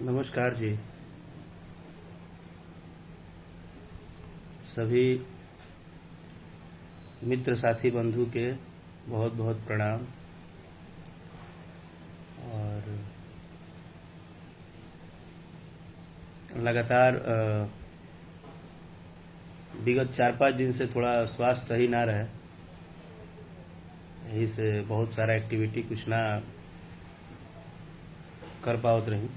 नमस्कार जी। सभी मित्र साथी बंधु के बहुत बहुत प्रणाम। और लगातार विगत 4-5 दिन से थोड़ा स्वास्थ्य सही ना रहे, यही से बहुत सारा एक्टिविटी कुछ ना कर पावत रही।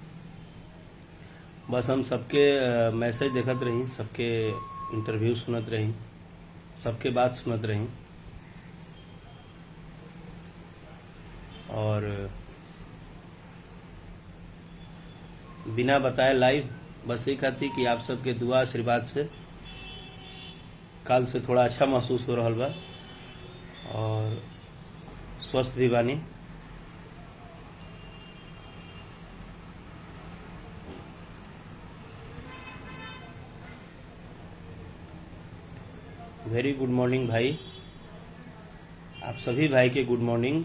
बस हम सबके मैसेज देखत रही, सबके इंटरव्यू सुनत रही, सबके बात सुनत रही। और बिना बताए लाइव बस ये कहती कि आप सबके दुआ आशीर्वाद से काल से थोड़ा अच्छा महसूस हो रहा बा और स्वस्थ भी बानी। वेरी गुड मॉर्निंग भाई, आप सभी भाई के गुड मॉर्निंग।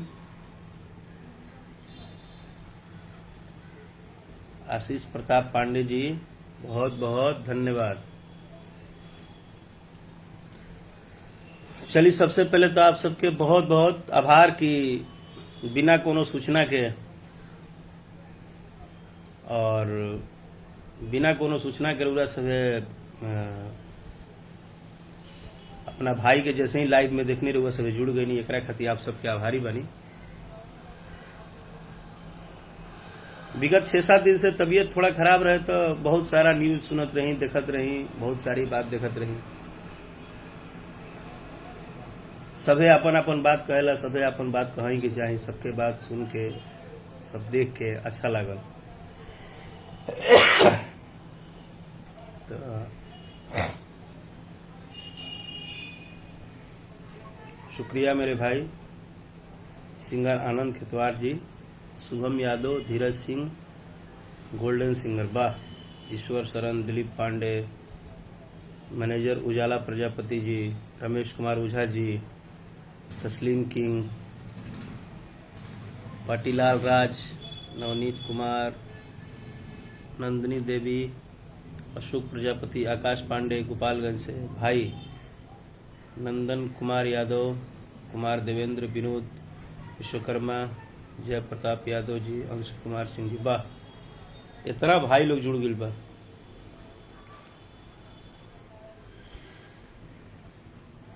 आशीष प्रताप पांडे जी, बहुत बहुत धन्यवाद। चलिए, सबसे पहले तो आप सबके बहुत बहुत आभार कि बिना कोनो सूचना के और बिना कोनो सूचना के रउरा सभे अपना भाई के जैसे ही लाइव में देखने रउरा सभे जुड़ गई नहीं, एकरा खातिर आप सबके आभारी बनी। विगत 6-7 दिन से तबीयत थोड़ा खराब रहे तो बहुत सारा न्यूज सुनत रही, देखत रही, बहुत सारी बात देखत रही। सभे अपन अपन बात कहेला, सभे अपन बात कहीं के चाही, सबके बात सुन के सब देख के अच्छा लागल। तो शुक्रिया मेरे भाई सिंगर आनंद खेतवार जी, शुभम यादव, धीरज सिंह, गोल्डन सिंगर, वाह, ईश्वर शरण, दिलीप पांडे, मैनेजर उजाला प्रजापति जी, रमेश कुमार ओझा जी, तस्लीम किंग, पाटीलाल राज, नवनीत कुमार, नंदिनी देवी, अशोक प्रजापति, आकाश पांडे गोपालगंज से, भाई नंदन कुमार यादव, कुमार देवेंद्र, विनोद विश्वकर्मा, जय प्रताप यादव जी, अंश कुमार सिंह जी, वाह, इतना भाई लोग जुड़ गए बा।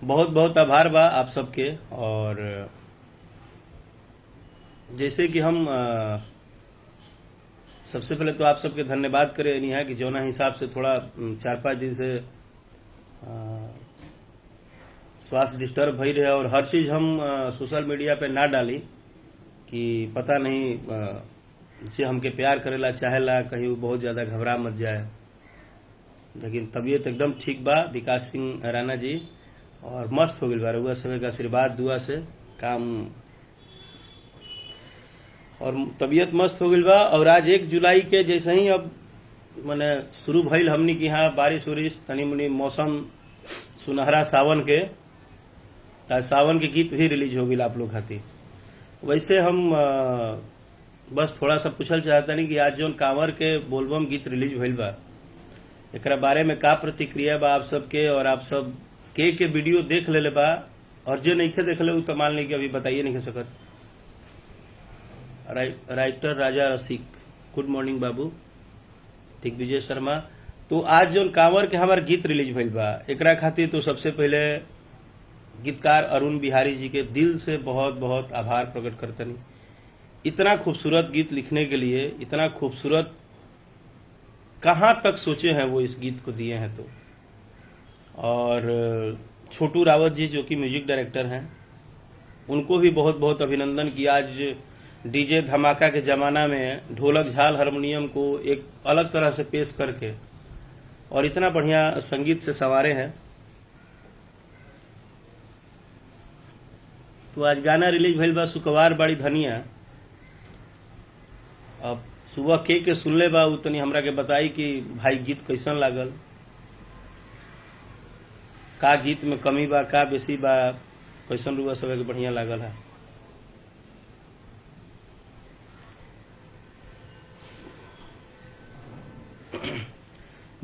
बहुत बहुत आभार बा आप सबके। और जैसे कि हम सबसे पहले तो आप सबके धन्यवाद करें नहीं है कि जौना हिसाब से थोड़ा 4-5 दिन से स्वास्थ्य डिस्टर्ब भई रहे और हर चीज हम सोशल मीडिया पे ना डाली कि पता नहीं जे हमके प्यार करेला चाहेला कहीं वो बहुत ज्यादा घबरा मत जाए। लेकिन तबीयत एकदम ठीक बा, विकास सिंह राणा जी, और मस्त हो गई बा रउआ सभे के आशीर्वाद दुआ से काम, और तबीयत मस्त हो गई बा। और आज 1 जुलाई के जैसे ही अब मैंने शुरू भइल हमनी के यहाँ बारिश उरिश, तनी मुनी मौसम सुनहरा सावन के, सावन के गीत भी रिलीज हो गई आप लोग खातिर। वैसे हम बस थोड़ा सा पूछल चाहता नहीं कि आज जो कांवर के बोलबम गीत रिलीज भइल बा, एकरा बारे में का प्रतिक्रिया बा आप सबके, और आप सब के वीडियो देख ले बा, और जो नहीं के देख ले तो मान ली कि अभी बताइए नहीं सकत। राइटर राजा रसिक, गुड मॉर्निंग बाबू, दिग्विजय शर्मा। तो आज जो कांवर के हमार गीत रिलीज भइल बा, एकरा खातिर तो सबसे पहले गीतकार अरुण बिहारी जी के दिल से बहुत बहुत आभार प्रकट करतनी। इतना खूबसूरत गीत लिखने के लिए, इतना खूबसूरत कहाँ तक सोचे हैं वो इस गीत को दिए हैं। तो और छोटू रावत जी जो कि म्यूजिक डायरेक्टर हैं, उनको भी बहुत बहुत अभिनंदन कि आज डीजे धमाका के जमाना में ढोलक, झाल, हारमोनियम को एक अलग तरह से पेश करके और इतना बढ़िया संगीत से संवारे हैं। तो आज गाना रिलीज भइल बा सुकवार बाड़ी धनिया। अब सुबह के सुनले बा, उ तनी हमरा के बताई कि भाई गीत कैसन लागल, का गीत में कमी बा, का बेसी बा, कैसन रुआ सब के बढ़िया लागल है।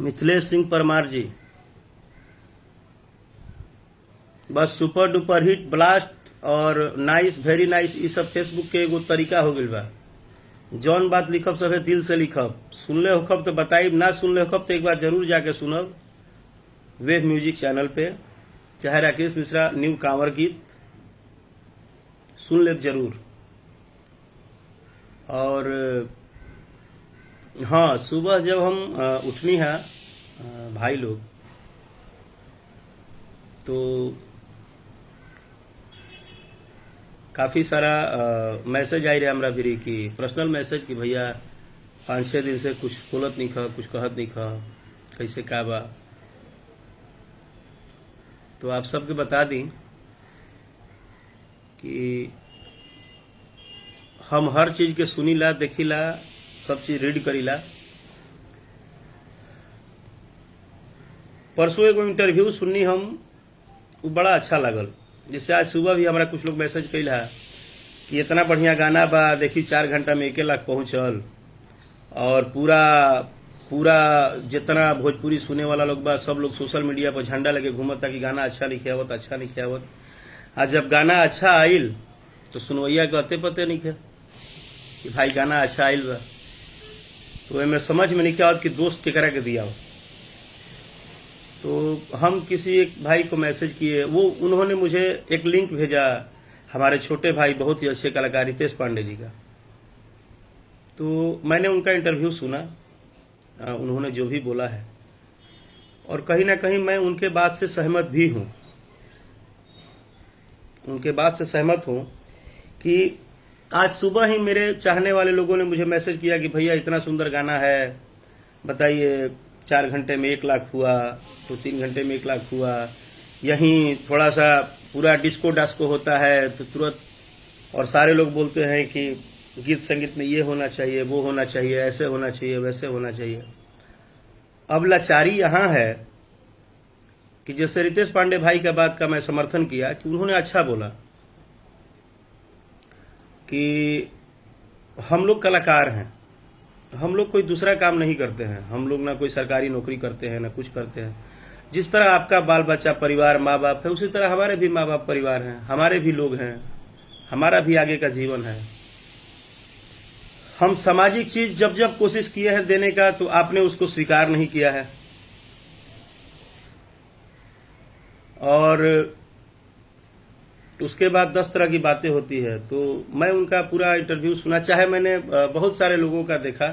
मिथिलेश सिंह परमार जी, बस सुपर डुपर हिट ब्लास्ट और नाइस वेरी नाइस ये सब फेसबुक के एगो तरीका हो गइल बा। जौन बात लिखब सभे दिल से लिखब, सुनले होखब तो बताइब, ना सुनले होखब तो एक बार जरूर जाके सुनब वेब म्यूजिक चैनल पे, चाहे राकेश मिश्रा न्यू कांवर गीत सुन ले जरूर। और हाँ, सुबह जब हम उठनी है भाई लोग, तो काफ़ी सारा मैसेज आई रहे हमरा भी कि पर्सनल मैसेज कि भैया 5-6 दिन से कुछ बोलत नहीं खा, कुछ कहत नहीं खा, कैसे का बा। तो आप सबके बता दी कि हम हर चीज के सुनीला, देखिला, सब चीज रीड करीला। परसों एगो इंटरव्यू सुननी हम, वो बड़ा अच्छा लागल। जैसे आज सुबह भी हमारा कुछ लोग मैसेज कैल है कि इतना बढ़िया गाना बा, देखी 4 घंटा में 1 लाख पहुंचल, और पूरा पूरा जितना भोजपुरी सुने वाला लोग बा सब लोग सोशल मीडिया पर झंडा लगे घूमता कि गाना अच्छा लिखे आवत, अच्छा लिखे आवत। आज जब गाना अच्छा आइल तो सुनवैया कहते पते नहीं खे कि भाई गाना अच्छा आइल बा, तो एमे समझ में नहीं आवत कि दोस्त केकरा के दिया हो। तो हम किसी एक भाई को मैसेज किए, वो उन्होंने मुझे एक लिंक भेजा, हमारे छोटे भाई बहुत ही अच्छे कलाकार रितेश पांडे जी का। तो मैंने उनका इंटरव्यू सुना, उन्होंने जो भी बोला है, और कहीं ना कहीं मैं उनके बात से सहमत भी हूं। उनके बात से सहमत हूं कि आज सुबह ही मेरे चाहने वाले लोगों ने मुझे मैसेज किया कि भैया इतना सुंदर गाना है, बताइए 4 घंटे में 1 लाख हुआ, तो 3 घंटे में 1 लाख हुआ। यहीं थोड़ा सा पूरा डिस्को डास्को होता है तो तुरंत, और सारे लोग बोलते हैं कि गीत संगीत में ये होना चाहिए, वो होना चाहिए, ऐसे होना चाहिए, वैसे होना चाहिए। अब लाचारी यहाँ है कि जैसे रितेश पांडे भाई का बात का मैं समर्थन किया कि उन्होंने अच्छा बोला कि हम लोग कलाकार हैं, हम लोग कोई दूसरा काम नहीं करते हैं, हम लोग ना कोई सरकारी नौकरी करते हैं ना कुछ करते हैं। जिस तरह आपका बाल बच्चा परिवार माँ बाप है, उसी तरह हमारे भी माँ बाप परिवार हैं, हमारे भी लोग हैं, हमारा भी आगे का जीवन है। हम सामाजिक चीज जब जब कोशिश किए हैं देने का, तो आपने उसको स्वीकार नहीं किया है। और उसके बाद 10 तरह की बातें होती है। तो मैं उनका पूरा इंटरव्यू सुना, चाहे मैंने बहुत सारे लोगों का देखा,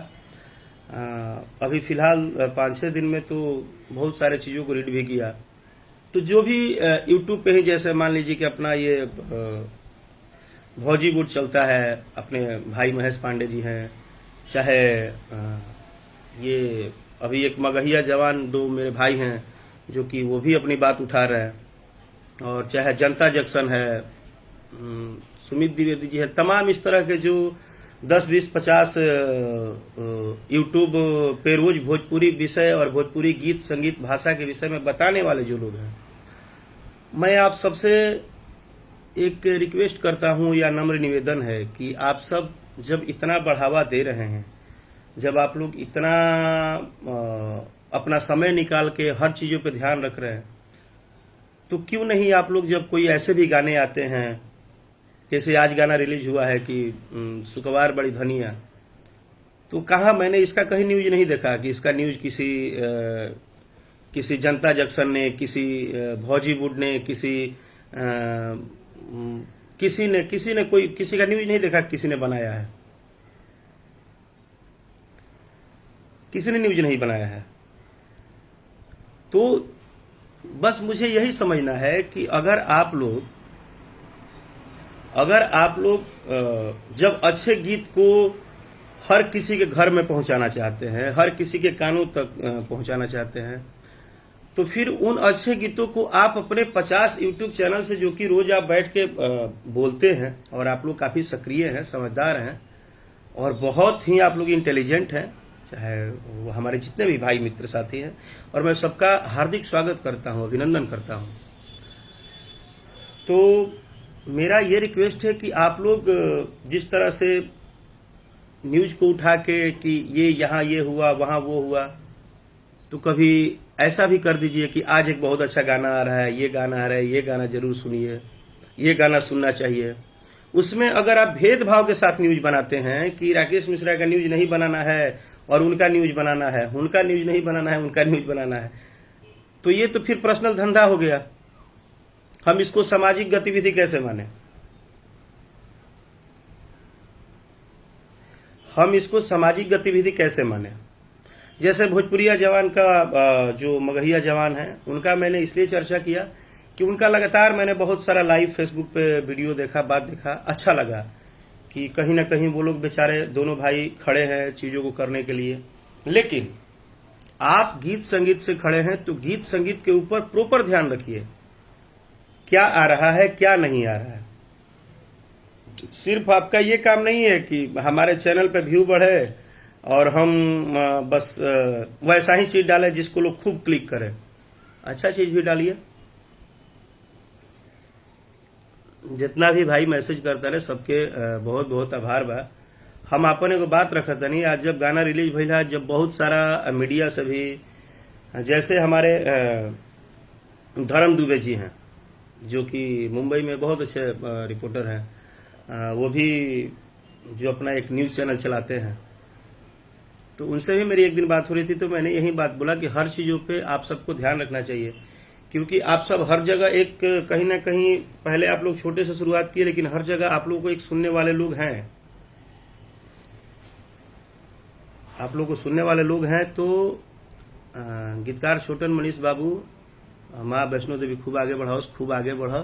अभी फिलहाल 5-6 दिन में तो बहुत सारे चीज़ों को रीड भी किया। तो जो भी यूट्यूब पे ही, जैसे मान लीजिए कि अपना ये भौजीवुड चलता है, अपने भाई महेश पांडे जी हैं, चाहे ये अभी एक मगहिया जवान 2 मेरे भाई हैं जो कि वो भी अपनी बात उठा रहे हैं, और चाहे जनता जंक्शन है, सुमित द्विवेदी जी है, तमाम इस तरह के जो 10, 20, 50 यूट्यूब पे रोज भोजपुरी विषय और भोजपुरी गीत संगीत भाषा के विषय में बताने वाले जो लोग हैं, मैं आप सबसे एक रिक्वेस्ट करता हूं या नम्र निवेदन है कि आप सब जब इतना बढ़ावा दे रहे हैं, जब आप लोग इतना अपना समय निकाल के हर चीजों पे ध्यान रख रहे हैं, तो क्यों नहीं आप लोग जब कोई ऐसे भी गाने आते हैं, जैसे आज गाना रिलीज हुआ है कि सुकवार बड़ी धनिया, तो कहा मैंने इसका कहीं न्यूज नहीं देखा कि इसका न्यूज किसी जनता जंक्शन ने, किसी भौजीवुड ने, किसी ने कोई किसी का न्यूज नहीं देखा, किसी ने बनाया है, किसी ने न्यूज नहीं बनाया है। तो बस मुझे यही समझना है कि अगर आप लोग जब अच्छे गीत को हर किसी के घर में पहुंचाना चाहते हैं, हर किसी के कानों तक पहुंचाना चाहते हैं, तो फिर उन अच्छे गीतों को आप अपने 50 यूट्यूब चैनल से, जो कि रोज आप बैठ के बोलते हैं, और आप लोग काफी सक्रिय हैं, समझदार हैं, और बहुत ही आप लोग इंटेलिजेंट हैं, चाहे वो हमारे जितने भी भाई मित्र साथी हैं, और मैं सबका हार्दिक स्वागत करता हूं, अभिनंदन करता हूं। तो मेरा ये रिक्वेस्ट है कि आप लोग जिस तरह से न्यूज को उठा के कि ये यहाँ ये हुआ, वहां वो हुआ, तो कभी ऐसा भी कर दीजिए कि आज एक बहुत अच्छा गाना आ रहा है, ये गाना आ रहा है, ये गाना जरूर सुनिए, ये गाना सुनना चाहिए। उसमें अगर आप भेदभाव के साथ न्यूज बनाते हैं कि राकेश मिश्रा का न्यूज नहीं बनाना है और उनका न्यूज बनाना है, उनका न्यूज नहीं बनाना है, उनका न्यूज बनाना है, तो ये तो फिर पर्सनल धंधा हो गया। हम इसको सामाजिक गतिविधि कैसे माने? हम इसको सामाजिक गतिविधि कैसे माने? जैसे भोजपुरिया जवान का जो मगहिया जवान है, उनका मैंने इसलिए चर्चा किया कि उनका लगातार मैंने बहुत सारा लाइव फेसबुक पे वीडियो देखा, बात देखा, अच्छा लगा कि कहीं ना कहीं वो लोग बेचारे दोनों भाई खड़े हैं चीजों को करने के लिए। लेकिन आप गीत संगीत से खड़े हैं तो गीत संगीत के ऊपर प्रॉपर ध्यान रखिए, क्या आ रहा है, क्या नहीं आ रहा है। सिर्फ आपका ये काम नहीं है कि हमारे चैनल पे व्यू बढ़े और हम बस वैसा ही चीज डालें जिसको लोग खूब क्लिक करें। अच्छा चीज भी डालिए। जितना भी भाई मैसेज करता रहे सबके बहुत बहुत आभार बा। हम अपन एगो बात रखत नहीं, आज जब गाना रिलीज भइल है, जब बहुत सारा मीडिया से भी, जैसे हमारे धर्म दुबे जी हैं जो कि मुंबई में बहुत अच्छे रिपोर्टर हैं, वो भी जो अपना एक न्यूज चैनल चलाते हैं, तो उनसे भी मेरी एक दिन बात हो रही थी, तो मैंने यही बात बोला कि हर चीजों पे आप सबको ध्यान रखना चाहिए, क्योंकि आप सब हर जगह एक कहीं ना कहीं, पहले आप लोग छोटे से शुरुआत किए, लेकिन हर जगह आप लोगों को एक सुनने वाले लोग हैं, आप लोगों को सुनने वाले लोग हैं। तो गीतकार छोटन मनीष बाबू, माँ वैष्णो देवी खूब आगे बढ़ाओ, खूब आगे बढ़,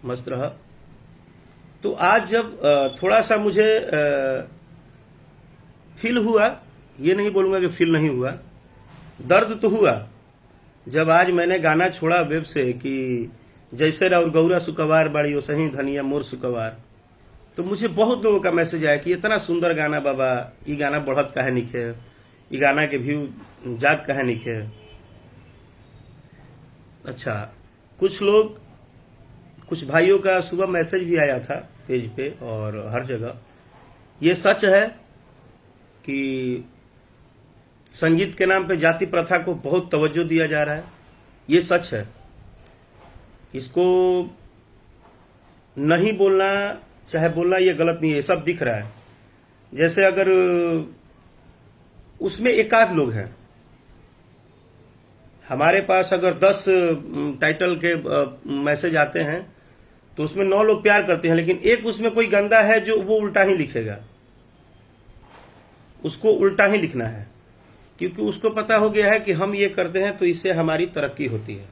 मस्त रह। तो आज जब थोड़ा सा मुझे फील हुआ, ये नहीं बोलूंगा कि फील नहीं हुआ, दर्द तो हुआ, जब आज मैंने गाना छोड़ा वेब से कि जैसे राउर गौरा सुकवार बाड़ी वैसे ही धनिया मोर सुकवार, तो मुझे बहुत लोगों का मैसेज आया कि इतना सुंदर गाना बाबा, ये गाना बढ़त काहे निखे, ये गाना के व्यू जात काहे निखे। अच्छा, कुछ लोग, कुछ भाइयों का सुबह मैसेज भी आया था पेज पे और हर जगह। ये सच है कि संगीत के नाम पे जाति प्रथा को बहुत तवज्जो दिया जा रहा है, ये सच है। इसको नहीं बोलना, चाहे बोलना, ये गलत नहीं है, सब दिख रहा है। जैसे अगर उसमें एकाध लोग हैं, हमारे पास अगर 10 टाइटल के मैसेज आते हैं तो उसमें 9 लोग प्यार करते हैं, लेकिन एक उसमें कोई गंदा है जो वो उल्टा ही लिखेगा, उसको उल्टा ही लिखना है, क्योंकि उसको पता हो गया है कि हम ये करते हैं तो इससे हमारी तरक्की होती है।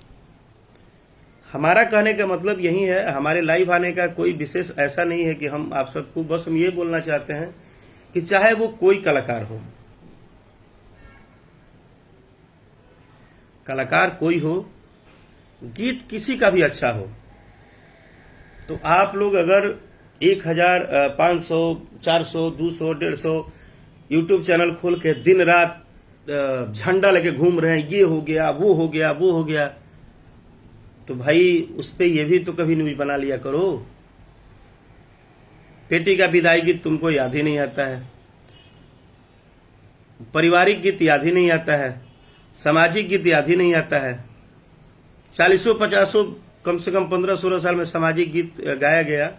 हमारा कहने का मतलब यही है, हमारे लाइव आने का कोई विशेष ऐसा नहीं है कि हम आप सबको, बस हम ये बोलना चाहते हैं कि चाहे वो कोई कलाकार हो, कलाकार कोई हो, गीत किसी का भी अच्छा हो, तो आप लोग अगर 1000, 500, 400, 200, 150 यूट्यूब चैनल खोल के दिन रात झंडा लेके घूम रहे हैं, ये हो गया, वो हो गया, वो हो गया, तो भाई उस पे ये भी तो कभी न्यूज बना लिया करो। बेटी का विदाई गीत तुमको याद ही नहीं आता है, पारिवारिक गीत याद ही नहीं आता है, सामाजिक गीत याद ही नहीं आता है। 40-50, कम से कम 15-16 साल में सामाजिक गीत गाया गया,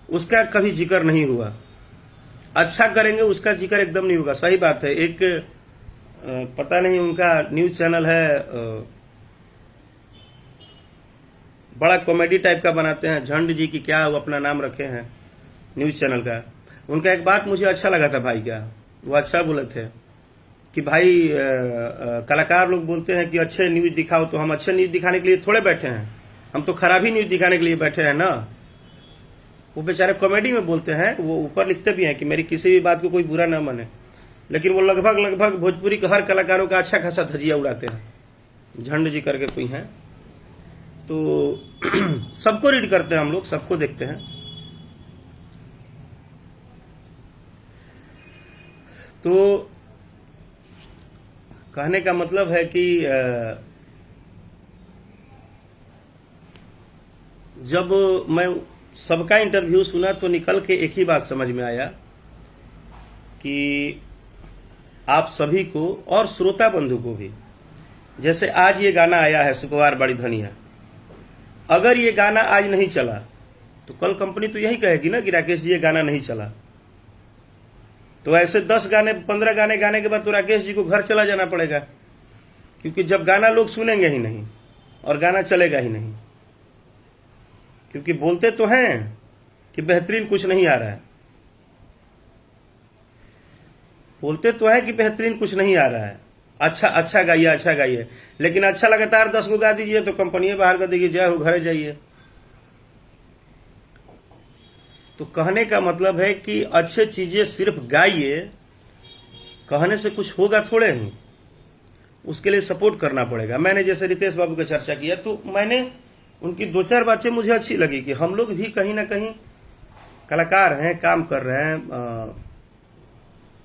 उसका कभी जिक्र नहीं हुआ। अच्छा करेंगे उसका जिक्र एकदम नहीं होगा, सही बात है। एक पता नहीं उनका न्यूज चैनल है, बड़ा कॉमेडी टाइप का बनाते हैं, झंड जी की क्या वो अपना नाम रखे हैं न्यूज चैनल का। उनका एक बात मुझे अच्छा लगा था भाई का, वो अच्छा बोले थे कि भाई कलाकार लोग बोलते हैं कि अच्छे न्यूज दिखाओ, तो हम अच्छे न्यूज दिखाने के लिए थोड़े बैठे हैं, हम तो खराब ही न्यूज दिखाने के लिए बैठे हैं ना। वो बेचारे कॉमेडी में बोलते हैं, वो ऊपर लिखते भी हैं कि मेरी किसी भी बात को कोई बुरा ना माने, लेकिन वो लगभग भोजपुरी के हर कलाकारों का अच्छा खासा धजिया उड़ाते हैं। झंड जी करके कोई हैं, तो सबको रीड करते हैं हम लोग, सबको देखते हैं। तो कहने का मतलब है कि जब मैं सबका इंटरव्यू सुना तो निकल के एक ही बात समझ में आया कि आप सभी को और श्रोता बंधु को भी, जैसे आज ये गाना आया है शुक्रवार बड़ी धनिया, अगर ये गाना आज नहीं चला तो कल कंपनी तो यही कहेगी ना कि राकेश जी ये गाना नहीं चला। तो ऐसे 10 गाने 15 गाने गाने के बाद तो राकेश जी को घर चला जाना पड़ेगा, क्योंकि जब गाना लोग सुनेंगे ही नहीं और गाना चलेगा ही नहीं। क्योंकि बोलते तो हैं कि बेहतरीन कुछ नहीं आ रहा है, बोलते तो है कि बेहतरीन कुछ नहीं आ रहा है, अच्छा गाइए अच्छा गाइए, लेकिन अच्छा लगातार 10 को गा दीजिए तो कंपनी बाहर कर देगी, जय हो घर जाइए। तो कहने का मतलब है कि अच्छे चीजें सिर्फ गाइए, कहने से कुछ होगा थोड़े ही, उसके लिए सपोर्ट करना पड़ेगा। मैंने जैसे रितेश बाबू का चर्चा किया तो मैंने उनकी 2-4 बातें मुझे अच्छी लगी कि हम लोग भी कहीं ना कहीं कलाकार हैं, काम कर रहे हैं।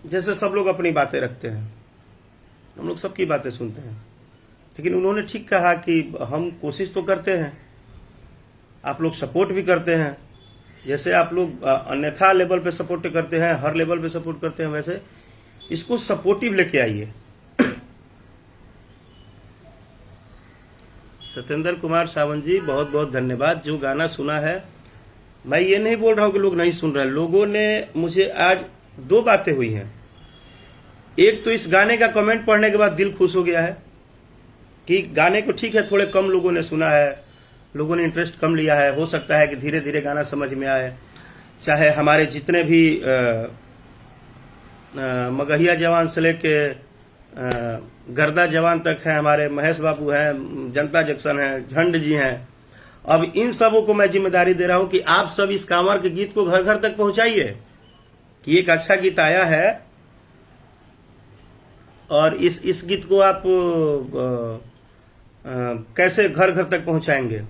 जैसे सब लोग अपनी बातें रखते हैं, हम लोग सबकी बातें सुनते हैं, लेकिन उन्होंने ठीक कहा कि हम कोशिश तो करते हैं, आप लोग सपोर्ट भी करते हैं। जैसे आप लोग अन्यथा लेवल पे सपोर्ट करते हैं, हर लेवल पे सपोर्ट करते हैं, वैसे इसको सपोर्टिव लेके आइए। सत्येंद्र कुमार सावंत जी बहुत बहुत धन्यवाद। जो गाना सुना है, मैं ये नहीं बोल रहा हूं कि लोग नहीं सुन रहे हैं, लोगों ने मुझे आज 2 बातें हुई हैं। एक तो इस गाने का कमेंट पढ़ने के बाद दिल खुश हो गया है कि गाने को ठीक है थोड़े कम लोगों ने सुना है, लोगों ने इंटरेस्ट कम लिया है, हो सकता है कि धीरे धीरे गाना समझ में आए। चाहे हमारे जितने भी मगहिया जवान से लेके गर्दा जवान तक हैं, हमारे महेश बाबू हैं, जनता जंक्शन हैं, झंड जी हैं, अब इन सबों को मैं जिम्मेदारी दे रहा हूं कि आप सब इस कांवर के गीत को घर घर तक पहुंचाइए कि एक अच्छा गीत आया है और इस गीत को आप कैसे घर घर तक पहुंचाएंगे,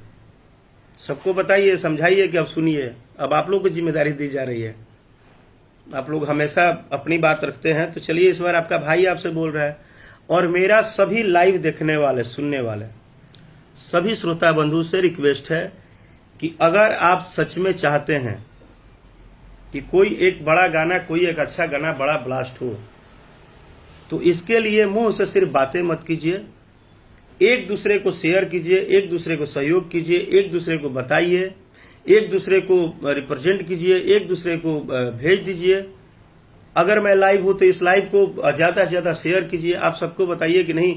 सबको बताइए, समझाइए कि अब सुनिए। अब आप लोग को जिम्मेदारी दी जा रही है। आप लोग हमेशा अपनी बात रखते हैं, तो चलिए इस बार आपका भाई आपसे बोल रहा है। और मेरा सभी लाइव देखने वाले, सुनने वाले सभी श्रोता बंधु से रिक्वेस्ट है कि अगर आप सच में चाहते हैं कि कोई एक बड़ा गाना, कोई एक अच्छा गाना बड़ा ब्लास्ट हो, तो इसके लिए मुंह से सिर्फ बातें मत कीजिए, एक दूसरे को शेयर कीजिए, एक दूसरे को सहयोग कीजिए, एक दूसरे को बताइए, एक दूसरे को रिप्रेजेंट कीजिए, एक दूसरे को भेज दीजिए। अगर मैं लाइव हूं तो इस लाइव को ज्यादा से ज्यादा शेयर कीजिए। आप सबको बताइए कि नहीं,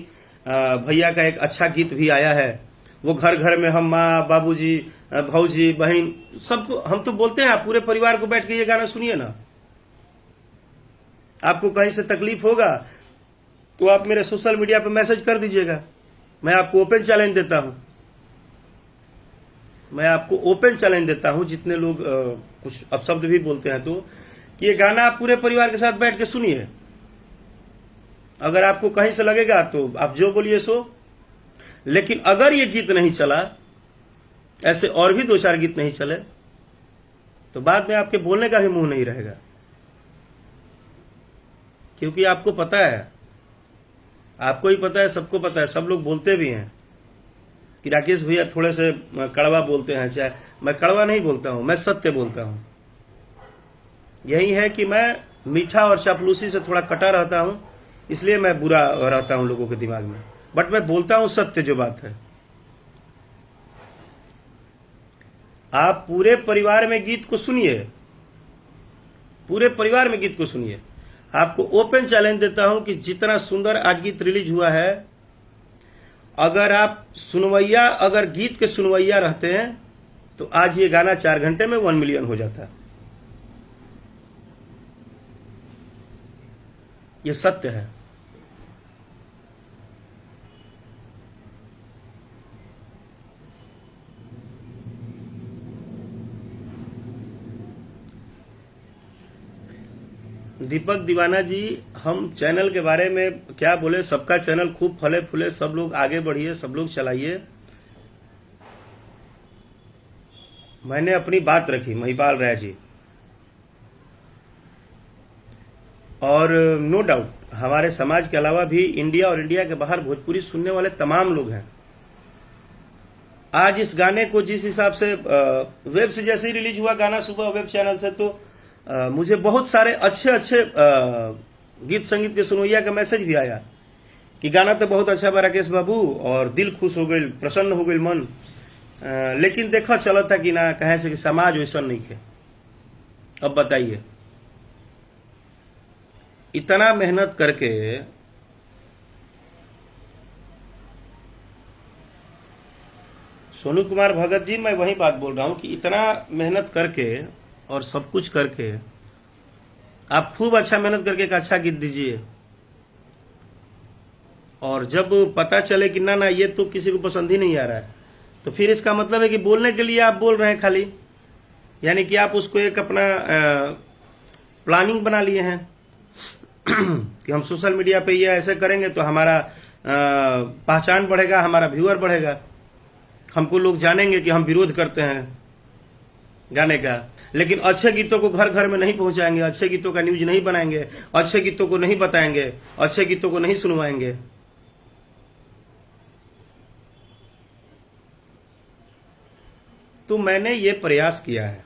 भैया का एक अच्छा गीत भी आया है, वो घर घर में हम माँ बाबूजी भौजी बहन सबको हम तो बोलते हैं, आप पूरे परिवार को बैठ के ये गाना सुनिए ना। आपको कहीं से तकलीफ होगा तो आप मेरे सोशल मीडिया पे मैसेज कर दीजिएगा, मैं आपको ओपन चैलेंज देता हूं, मैं आपको ओपन चैलेंज देता हूं, जितने लोग कुछ अपशब्द भी बोलते हैं तो, कि ये गाना आप पूरे परिवार के साथ बैठ के सुनिए। अगर आपको कहीं से लगेगा तो आप जो बोलिए सो, लेकिन अगर ये गीत नहीं चला, ऐसे और भी 2-4 गीत नहीं चले, तो बाद में आपके बोलने का भी मुंह नहीं रहेगा। क्योंकि आपको पता है, आपको ही पता है, सबको पता है, सब लोग बोलते भी हैं कि राकेश भैया थोड़े से कड़वा बोलते हैं। चाहे मैं कड़वा नहीं बोलता हूं, मैं सत्य बोलता हूं। यही है कि मैं मीठा और चापलूसी से थोड़ा कटा रहता हूं, इसलिए मैं बुरा रहता हूं लोगों के दिमाग में, बट मैं बोलता हूं सत्य जो बात है। आप पूरे परिवार में गीत को सुनिए, पूरे परिवार में गीत को सुनिए। आपको ओपन चैलेंज देता हूं कि जितना सुंदर आज गीत रिलीज हुआ है, अगर आप सुनवैया, अगर गीत के सुनवैया रहते हैं तो आज ये गाना 4 घंटे में 1 मिलियन हो जाता। ये सत्य है। दीपक दीवाना जी, हम चैनल के बारे में क्या बोले, सबका चैनल खूब फले फूले, सब लोग आगे बढ़िए, सब लोग चलाइए। मैंने अपनी बात रखी, महिपाल राय जी, और नो डाउट हमारे समाज के अलावा भी इंडिया और इंडिया के बाहर भोजपुरी सुनने वाले तमाम लोग हैं। आज इस गाने को जिस हिसाब से वेब से जैसे ही रिलीज हुआ गाना सुबह वेब चैनल से, तो मुझे बहुत सारे अच्छे गीत संगीत के सुनवैया का मैसेज भी आया कि गाना तो बहुत अच्छा बा राकेश बाबू, और दिल खुश हो गई, प्रसन्न हो गई मन, लेकिन देखो चलता कि ना, कहे से कि समाज वैसा नहीं है। अब बताइए, इतना मेहनत करके सोनू कुमार भगत जी, मैं वही बात बोल रहा हूं कि इतना मेहनत करके और सब कुछ करके आप खूब अच्छा मेहनत करके एक अच्छा गीत दीजिए, और जब पता चले कि ना ना ये तो किसी को पसंद ही नहीं आ रहा है, तो फिर इसका मतलब है कि बोलने के लिए आप बोल रहे हैं खाली, यानी कि आप उसको एक अपना प्लानिंग बना लिए हैं कि हम सोशल मीडिया पे ये ऐसे करेंगे तो हमारा पहचान बढ़ेगा, हमारा व्यूअर बढ़ेगा, हमको लोग जानेंगे कि हम विरोध करते हैं गाने का। लेकिन अच्छे गीतों को घर घर में नहीं पहुंचाएंगे, अच्छे गीतों का न्यूज नहीं बनाएंगे, अच्छे गीतों को नहीं बताएंगे, अच्छे गीतों को नहीं सुनवाएंगे। तो मैंने ये प्रयास किया है।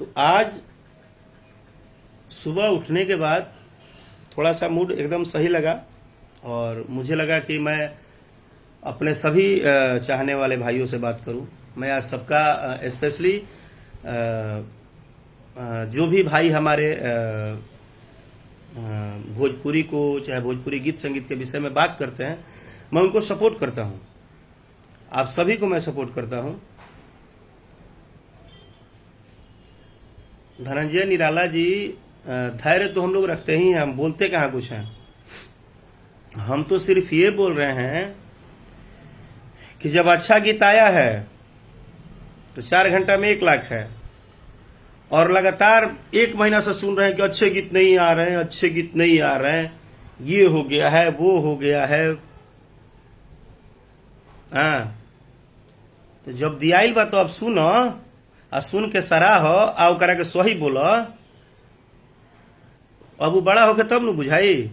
तो आज सुबह उठने के बाद थोड़ा सा मूड एकदम सही लगा, और मुझे लगा कि मैं अपने सभी चाहने वाले भाइयों से बात करूं। मैं आज सबका स्पेशली जो भी भाई हमारे भोजपुरी को, चाहे भोजपुरी गीत संगीत के विषय में बात करते हैं, मैं उनको सपोर्ट करता हूं। आप सभी को मैं सपोर्ट करता हूं। धनंजय निराला जी, धैर्य तो हम लोग रखते ही हैं, हम बोलते कहाँ कुछ हैं। हम तो सिर्फ ये बोल रहे हैं कि जब अच्छा गीत आया है तो 4 घंटा में 1 लाख है, और लगातार 1 महीना से सुन रहे हैं कि अच्छे गीत नहीं आ रहे हैं, अच्छे गीत नहीं आ रहे हैं, ये हो गया है, वो हो गया है। हाँ, तो जब दियाइल बा तो अब सुनो, आ सुन के सराह आ ओकरा के सही बोलो। अब वो बड़ा होके तब न बुझाई।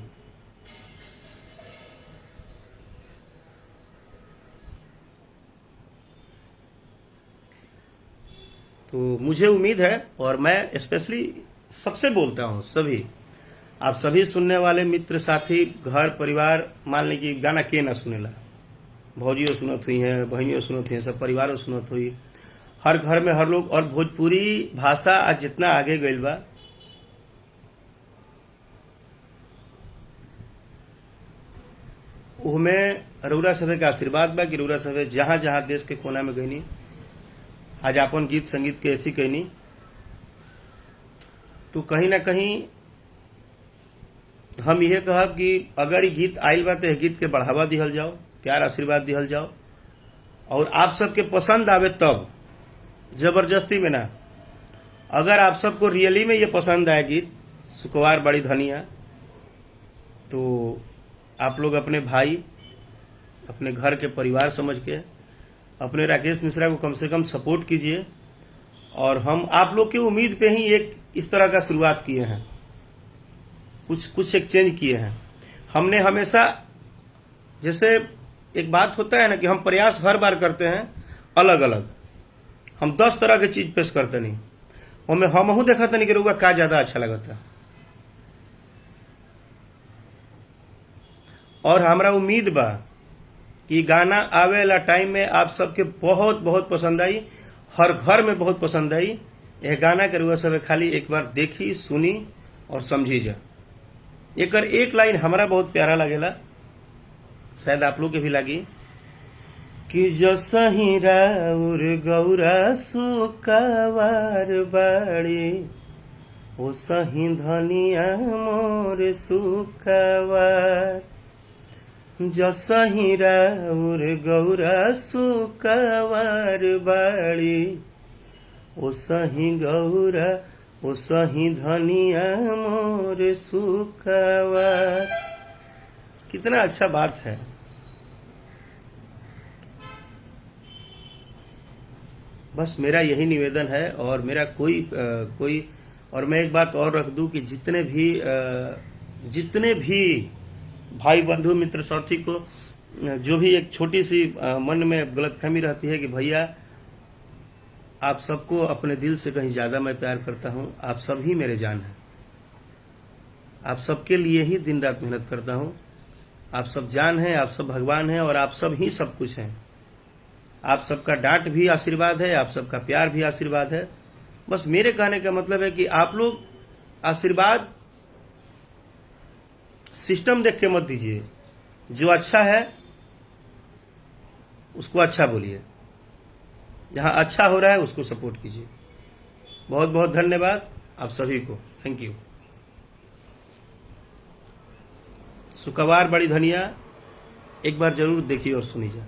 तो मुझे उम्मीद है, और मैं स्पेशली सबसे बोलता हूं, सभी आप सभी सुनने वाले मित्र साथी, घर परिवार, मान लीजिए गाना के ना सुनेला, भौजियों सुनत हुई हैं, बहनियों सुनत हुई हैं, सब परिवारों सुनत हुई, हर घर में हर लोग। और भोजपुरी भाषा आज जितना आगे गईल बा, उहमें रउरा सभे का आशीर्वाद बा कि रउरा सभे जहां जहां देश के कोना में गईनी, आज अपन गीत संगीत के अथी कैनी, तो कहीं ना कहीं हम यह कहब कि अगर ये गीत आयल बा तो यह गीत के बढ़ावा दिहल जाओ, प्यार आशीर्वाद दिहल जाओ, और आप सबके पसंद आवे तब, जबरदस्ती में ना। अगर आप सबको रियली में ये पसंद आए गीत सुकुमार बड़ी धनिया, तो आप लोग अपने भाई, अपने घर के परिवार समझ के अपने राकेश मिश्रा को कम से कम सपोर्ट कीजिए। और हम आप लोग की उम्मीद पे ही एक इस तरह का शुरुआत किए हैं, कुछ एक्सचेंज किए हैं। हमने हमेशा, जैसे एक बात होता है ना कि हम प्रयास हर बार करते हैं अलग अलग, हम 10 तरह के चीज पेश करते नहीं, हमें हमहू देखा नहीं कि रुआ का ज्यादा अच्छा लगता। और हमरा उम्मीद बा कि गाना आवे वाला टाइम में आप सबके बहुत बहुत पसंद आई, हर घर में बहुत पसंद आई। यह गाना के रुआ सब खाली एक बार देखी, सुनी और समझी जा। एकर एक लाइन हमरा बहुत प्यारा लगेला, शायद आप लोग के भी लगी, कि जसही राउर गौरा सुकावार बाड़ी, ओ सही धनिया मोर सुकावार। जसही राउर गौरा सुकावार बाड़ी, ओ सही गौरा, ओ सही धनिया मोर सुकावार। कितना अच्छा बात है। बस मेरा यही निवेदन है, और मेरा कोई और मैं एक बात और रख दूं कि जितने भी भाई बंधु मित्र साथी को जो भी एक छोटी सी मन में गलतफहमी रहती है कि भैया आप सबको अपने दिल से कहीं ज्यादा मैं प्यार करता हूं। आप सब ही मेरे जान हैं। आप सबके लिए ही दिन रात मेहनत करता हूं। आप सब जान हैं, आप सब भगवान हैं और आप सब ही सब कुछ हैं। आप सबका डांट भी आशीर्वाद है, आप सबका प्यार भी आशीर्वाद है। बस मेरे कहने का मतलब है कि आप लोग आशीर्वाद सिस्टम देख के मत दीजिए। जो अच्छा है उसको अच्छा बोलिए, जहां अच्छा हो रहा है उसको सपोर्ट कीजिए। बहुत बहुत धन्यवाद आप सभी को। Thank you. शुक्रवार बड़ी धनिया एक बार जरूर देखिए और सुनिए।